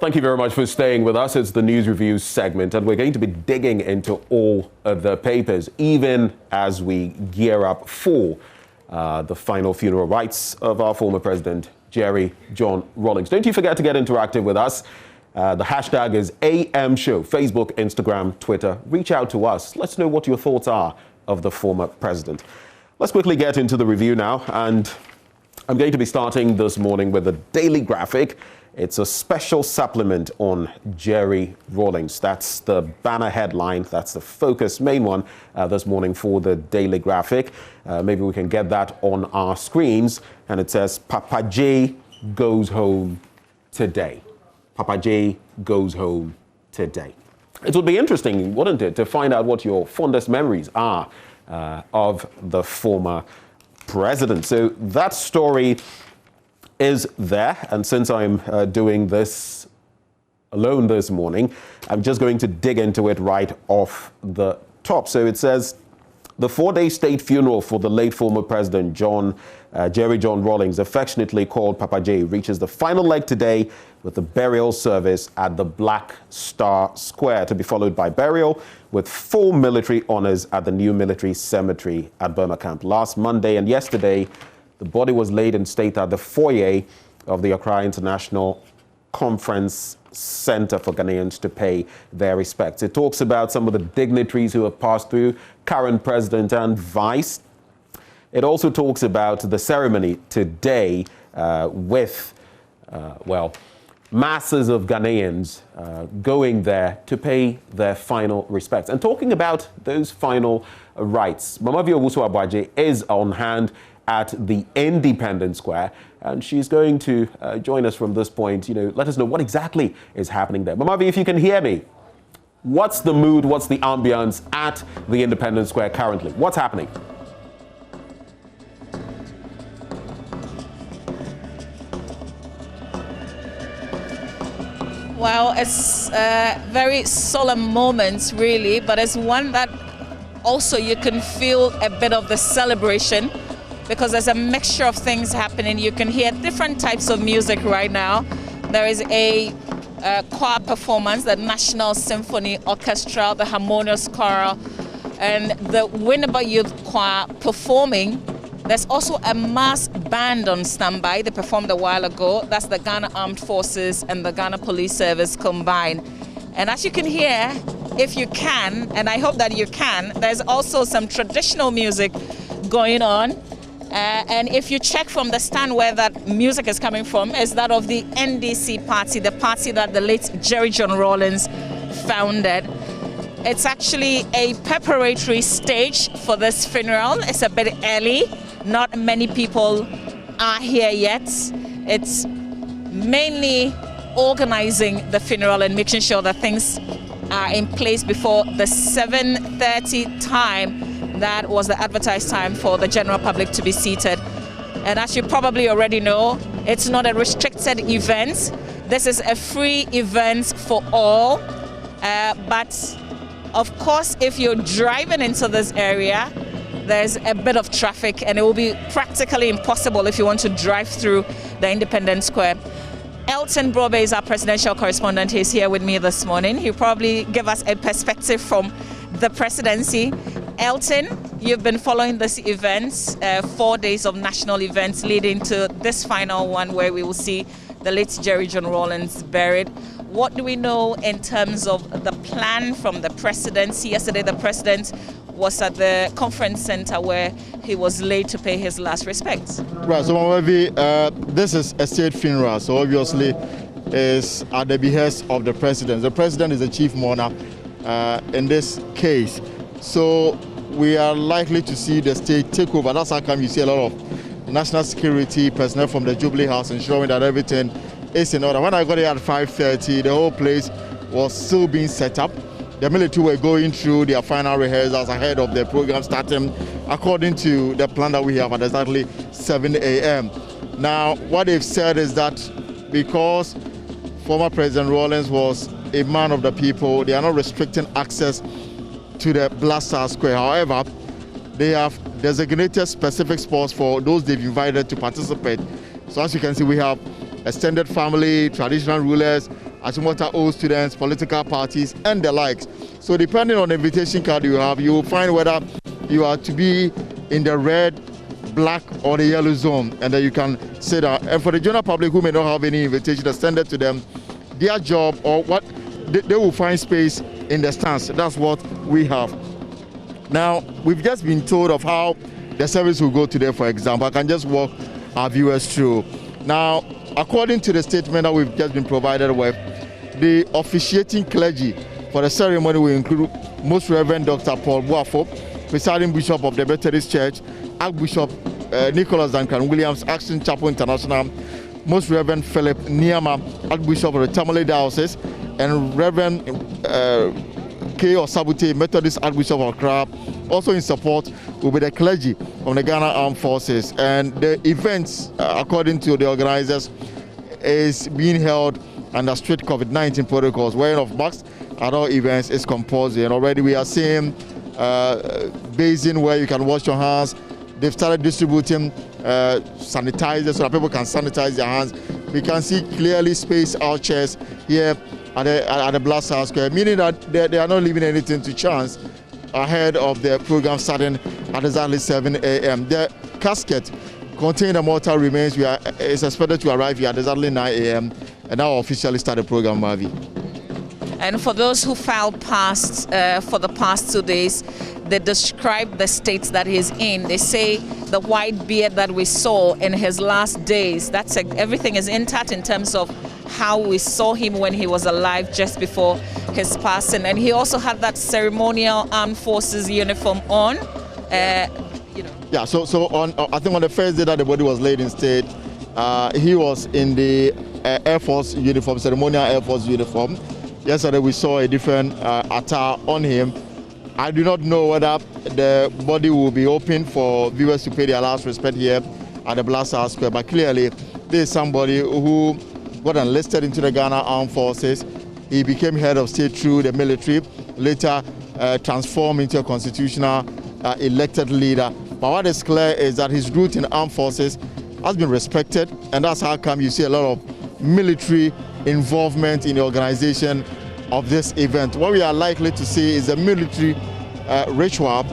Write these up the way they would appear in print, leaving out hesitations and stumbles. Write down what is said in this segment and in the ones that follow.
Thank you very much for staying with us. It's the News Review segment, and we're going to be digging into all of the papers, even as we gear up for the final funeral rites of our former president, Jerry John Rawlings. Don't you forget to get interactive with us. The hashtag is AMShow, Facebook, Instagram, Twitter. Reach out to us. Let's know what your thoughts are of the former president. Let's quickly get into the review now, and I'm going to be starting this morning with a daily graphic. It's a special supplement on Jerry Rawlings. That's the banner headline. That's the focus, main one this morning for the daily graphic. Maybe we can get that on our screens. And it says, Papa J goes home today. Papa J goes home today. It would be interesting, wouldn't it, to find out what your fondest memories are of the former president. So that story is there, and since I'm doing this alone this morning, I'm just going to dig into it right off the top. So it says, the 4-day state funeral for the late former president Jerry John Rawlings, affectionately called Papa J, reaches the final leg today with the burial service at the Black Star Square, to be followed by burial with full military honors at the new military cemetery at Burma Camp. Last Monday and yesterday, the body was laid in state at the foyer of the Accra International Conference Center for Ghanaians to pay their respects. It talks about some of the dignitaries who have passed through, current president and vice. It also talks about the ceremony today with, masses of Ghanaians going there to pay their final respects. And talking about those final rites, Mama Vio Wusu-Abaje is on hand at the Independence Square, and she's going to join us from this point. Let us know what exactly is happening there. Mama Vio, if you can hear me, what's the mood, what's the ambience at the Independence Square currently? What's happening? Well, it's a very solemn moment, really, but it's one that also you can feel a bit of the celebration, because there's a mixture of things happening. You can hear different types of music right now. There is a choir performance, the National Symphony Orchestra, the Harmonious Choral, and the Winneba Youth Choir performing. There's also a mass band on standby. They performed a while ago. That's the Ghana Armed Forces and the Ghana Police Service combined. And as you can hear, if you can, and I hope that you can, there's also some traditional music going on. And if you check from the stand where that music is coming from, is that of the NDC party, the party that the late Jerry John Rawlings founded. It's actually a preparatory stage for this funeral. It's a bit early. Not many people are here yet. It's mainly organizing the funeral and making sure that things are in place before the 7:30 time. That was the advertised time for the general public to be seated. And as you probably already know, it's not a restricted event. This is a free event for all. But of course, if you're driving into this area, there's a bit of traffic, and it will be practically impossible if you want to drive through the Independence Square. Elton Brobe is our presidential correspondent. He's here with me this morning. He'll probably give us a perspective from the presidency. Elton, you've been following this event, 4 days of national events leading to this final one where we will see the late Jerry John Rawlings buried. What do we know in terms of the plan from the presidency? Yesterday, the president was at the conference center where he was laid to pay his last respects. Right, so this is a state funeral, so obviously it's at the behest of the president. The president is the chief mourner in this case. So we are likely to see the state take over. That's how come you see a lot of national security personnel from the Jubilee House ensuring that everything is in order. When I got here at 5:30, the whole place was still being set up. The military were going through their final rehearsals ahead of the program starting according to the plan that we have at exactly 7 a.m. Now, what they've said is that because former President Rawlings was a man of the people, they are not restricting access to the Black Star Square. However, they have designated specific spots for those they've invited to participate. So as you can see, we have extended family, traditional rulers, Achimota old students, political parties, and the likes. So depending on the invitation card you have, you will find whether you are to be in the red, black, or the yellow zone, and then you can say that. And for the general public who may not have any invitation extended to them, their job or what they will find space in the stands. That's what we have. Now, we've just been told of how the service will go today, for example. I can just walk our viewers through. Now, according to the statement that we've just been provided with, the officiating clergy for the ceremony will include Most Reverend Dr. Paul Boafo, presiding Bishop of the Methodist Church, Archbishop Nicholas Duncan Williams, Action Chapel International, Most Reverend Philip Niama, Archbishop of the Tamale Diocese, and Reverend K. Osabute, Methodist Archbishop of Accra. Also in support will be the clergy from the Ghana Armed Forces. And the events, according to the organizers, is being held under strict COVID-19 protocols. Wearing of masks at all events is compulsory. And already we are seeing basin where you can wash your hands. They've started distributing sanitizers so that people can sanitize their hands. We can see clearly spaced out chairs here at the Blast House Square, meaning that they are not leaving anything to chance ahead of the program starting at exactly 7 a.m. The casket containing the mortal remains is expected to arrive here at exactly 9 a.m. and now officially start the program, Marvi. And for those who filed past for the past 2 days, they describe the state that he's in. They say the white beard that we saw in his last days, everything is intact in terms of how we saw him when he was alive just before his passing. And he also had that ceremonial armed forces uniform on. Yeah, so on I think on the first day that the body was laid in state, he was in the Air Force uniform, ceremonial Air Force uniform. Yesterday we saw a different attire on him. I do not know whether the body will be open for viewers to pay their last respect here at the Blast House Square, but clearly this is somebody who got enlisted into the Ghana Armed Forces. He became head of state through the military, later transformed into a constitutional elected leader. But what is clear is that his route in the armed forces has been respected, and that's how come you see a lot of military involvement in the organization of this event. What we are likely to see is a military ritual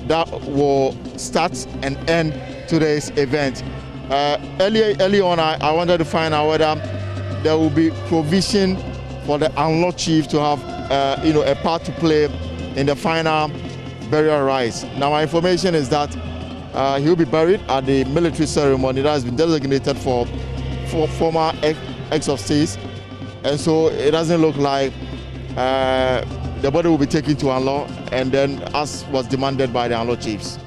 that will start and end today's event. Early on, I wanted to find out whether there will be provision for the Anlo chief to have a part to play in the final burial rites. Now, my information is that he'll be buried at the military ceremony that has been designated for former ex of states, and so it doesn't look like the body will be taken to Anlo, and then as was demanded by the Anlo chiefs.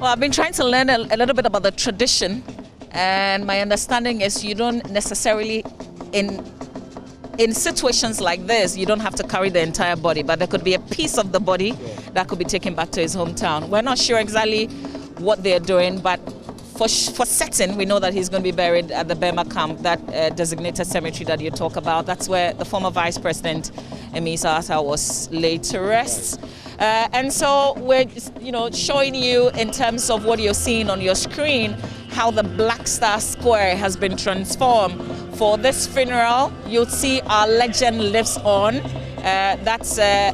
Well, I've been trying to learn a little bit about the tradition, and my understanding is you don't necessarily, in situations like this, you don't have to carry the entire body, but there could be a piece of the body that could be taken back to his hometown. We're not sure exactly what they're doing, but for certain, we know that he's going to be buried at the Burma camp, that designated cemetery that you talk about. That's where the former Vice President, Emisa Atta, was laid to rest. And so we're showing you in terms of what you're seeing on your screen, how the Black Star Square has been transformed. For this funeral, you'll see Our Legend Lives On. That's a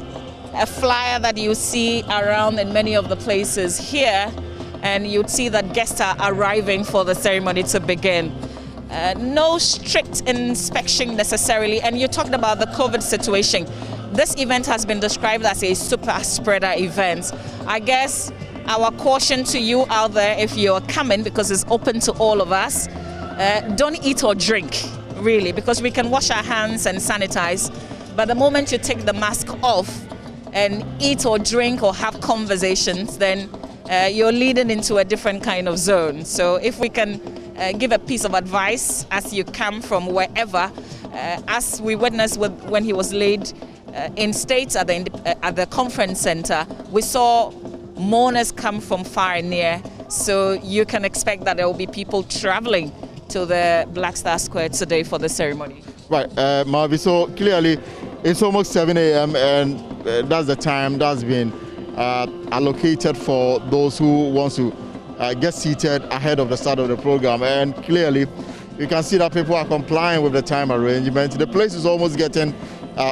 flyer that you see around in many of the places here, and you'd see that guests are arriving for the ceremony to begin. No strict inspection necessarily, and you talked about the COVID situation. This event has been described as a super spreader event. I guess our caution to you out there, if you're coming, because it's open to all of us, don't eat or drink, really, because we can wash our hands and sanitize. But the moment you take the mask off and eat or drink or have conversations, then you're leading into a different kind of zone. So if we can give a piece of advice as you come from wherever, as we witnessed when he was laid in state at the conference center, we saw mourners come from far and near. So you can expect that there will be people traveling to the Black Star Square today for the ceremony. Right, Marvi, so clearly it's almost 7 a.m. and that's the time that's been allocated for those who want to get seated ahead of the start of the program. And clearly you can see that people are complying with the time arrangement. The place is almost getting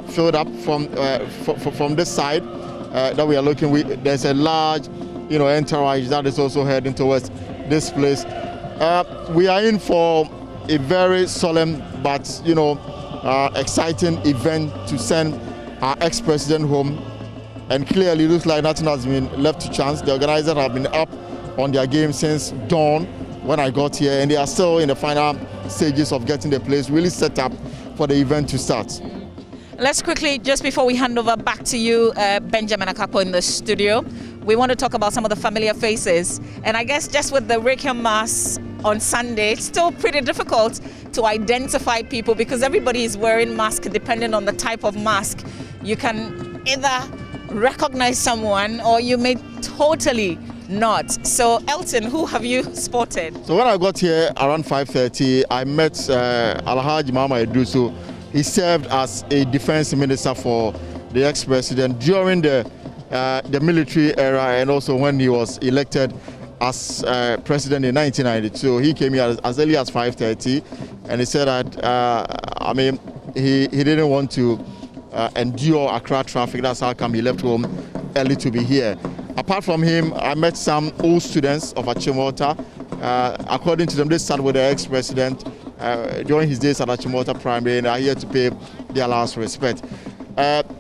filled up from this side that we are looking. There's a large, entourage that is also heading towards this place. We are in for a very solemn but exciting event to send our ex-president home, and clearly it looks like nothing has been left to chance. The organizers have been up on their game since dawn when I got here, and they are still in the final stages of getting the place really set up for the event to start. Let's quickly, just before we hand over back to you, Benjamin Akapo in the studio, we want to talk about some of the familiar faces. And I guess just with the Requiem Mass on Sunday, it's still pretty difficult to identify people because everybody is wearing masks depending on the type of mask. You can either recognize someone or you may totally not. So Elton, who have you spotted? So when I got here around 5:30, I met Alhaji Mama Idrisu. He served as a defense minister for the ex-president during the military era, and also when he was elected as president in 1992. He came here as early as 5:30, and he said that he didn't want to endure Accra traffic. That's how come he left home early to be here. Apart from him, I met some old students of Achimota. According to them, they started with the ex-president during his days at Achimota Primary, and are here to pay their last respect.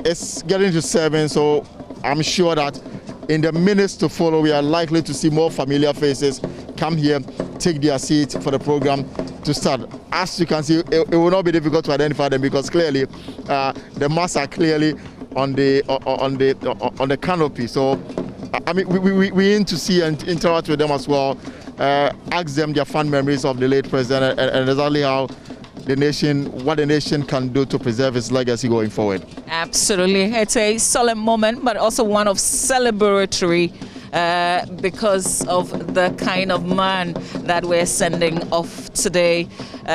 It's getting to 7, so I'm sure that in the minutes to follow, we are likely to see more familiar faces come here, take their seats for the program to start. As you can see, it will not be difficult to identify them because clearly the masks are clearly on the canopy. So, we aim to see and interact with them as well. Ask them their fond memories of the late president and exactly what the nation can do to preserve his legacy going forward. Absolutely. It's a solemn moment, but also one of celebratory because of the kind of man that we're sending off today.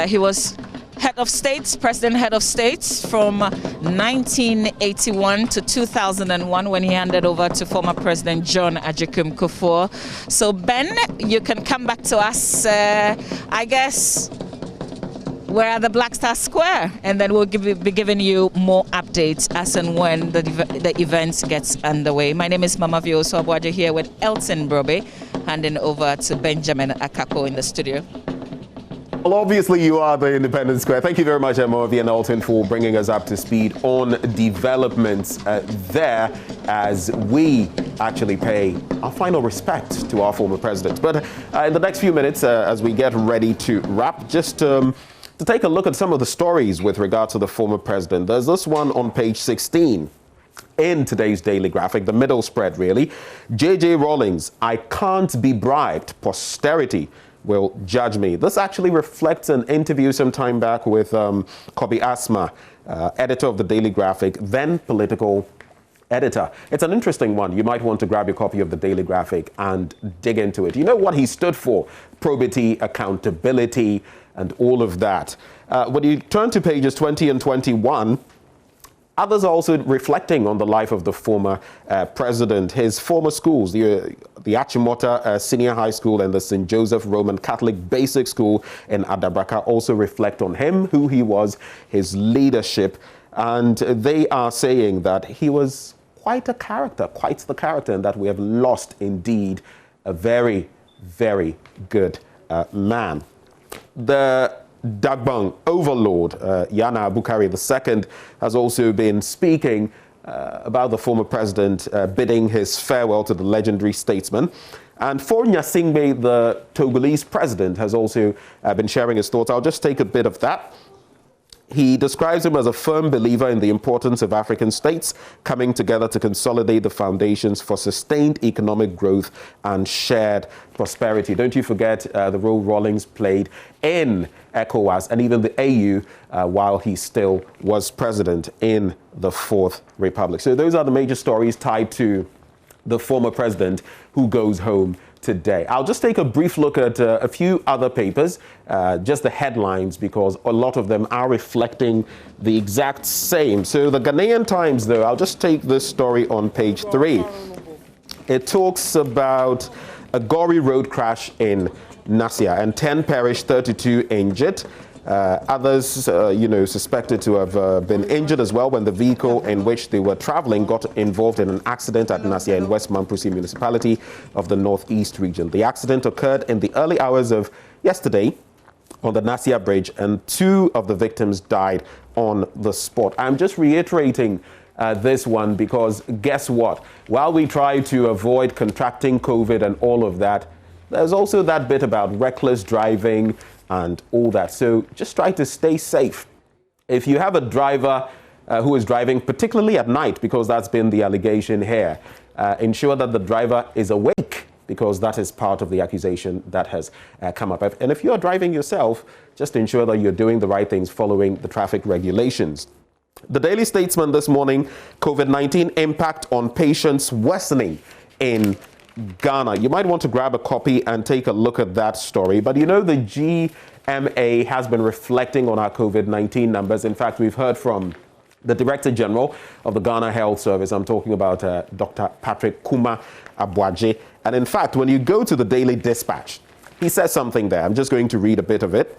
He was head of states, president head of states from 1981 to 2001 when he handed over to former President John Agyekum Kufuor. So Ben, you can come back to us, I guess, we're at the Black Star Square, and then we'll be giving you more updates as and when the event gets underway. My name is Mama Vioso Abuaja here with Elton Brobe, handing over to Benjamin Akapo in the studio. Well, obviously you are the Independence Square. Thank you very much, Emovi and Elton, for bringing us up to speed on developments there as we actually pay our final respect to our former president. But in the next few minutes, as we get ready to wrap, just to take a look at some of the stories with regard to the former president. There's this one on page 16 in today's Daily Graphic, the middle spread really. J.J. Rawlings, I can't be bribed. Posterity will judge me. This actually reflects an interview some time back with Kobi Asma, editor of the Daily Graphic, then political editor. It's an interesting one. You might want to grab your copy of the Daily Graphic and dig into it. You know what he stood for? Probity, accountability, and all of that. When you turn to pages 20 and 21, others also reflecting on the life of the former president. His former schools, the Achimota Senior High School and the St. Joseph Roman Catholic Basic School in Adabraka, also reflect on him, who he was, his leadership. And they are saying that he was quite the character, and that we have lost indeed a very, very good man. The Dagbang overlord, Yana Bukari II, has also been speaking about the former president, bidding his farewell to the legendary statesman. And for Nyasingbe, the Togolese president, has also been sharing his thoughts. I'll just take a bit of that. He describes him as a firm believer in the importance of African states coming together to consolidate the foundations for sustained economic growth and shared prosperity. Don't you forget the role Rawlings played in ECOWAS and even the AU while he still was president in the Fourth Republic. So those are the major stories tied to the former president who goes home today. I'll just take a brief look at a few other papers, just the headlines, because a lot of them are reflecting the exact same. So the Ghanaian Times, though, I'll just take this story on page 3. It talks about a gory road crash in Nassau and 10 perished, 32 injured. Others, suspected to have been injured as well when the vehicle in which they were traveling got involved in an accident at Nasia in West Mamprusi municipality of the Northeast region. The accident occurred in the early hours of yesterday on the Nasia Bridge, and 2 of the victims died on the spot. I'm just reiterating this one because guess what? While we try to avoid contracting COVID and all of that, there's also that bit about reckless driving and all that. So just try to stay safe. If you have a driver who is driving, particularly at night, because that's been the allegation here, ensure that the driver is awake, because that is part of the accusation that has come up. And if you're driving yourself, just ensure that you're doing the right things following the traffic regulations. The Daily Statesman this morning, COVID-19 impact on patients worsening in Ghana. You might want to grab a copy and take a look at that story. But the GMA has been reflecting on our COVID-19 numbers. In fact, we've heard from the Director General of the Ghana Health Service. I'm talking about Dr. Patrick Kuma Abuaje. And in fact, when you go to the Daily Dispatch, he says something there. I'm just going to read a bit of it.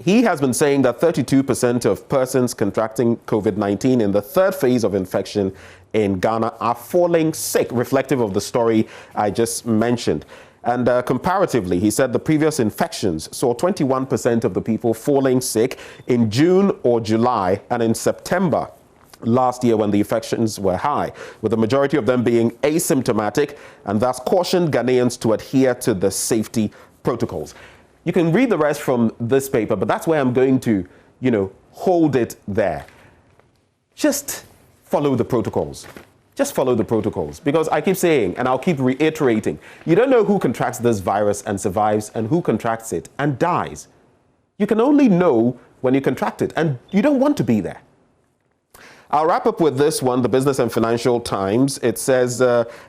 He has been saying that 32% of persons contracting COVID-19 in the 3rd phase of infection in Ghana are falling sick, reflective of the story I just mentioned. And comparatively, he said the previous infections saw 21% of the people falling sick in June or July and in September last year when the infections were high, with the majority of them being asymptomatic, and thus cautioned Ghanaians to adhere to the safety protocols. You can read the rest from this paper, but that's where I'm going to, hold it there. Just follow the protocols. Just follow the protocols, because I keep saying, and I'll keep reiterating, you don't know who contracts this virus and survives and who contracts it and dies. You can only know when you contract it, and you don't want to be there. I'll wrap up with this one, the Business and Financial Times. It says,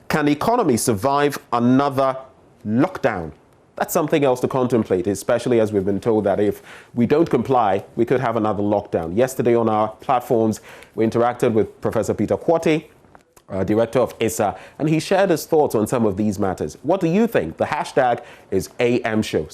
can the economy survive another lockdown? That's something else to contemplate, especially as we've been told that if we don't comply, we could have another lockdown. Yesterday on our platforms, we interacted with Professor Peter Quartey, director of ISA, and he shared his thoughts on some of these matters. What do you think? The hashtag is AM Show.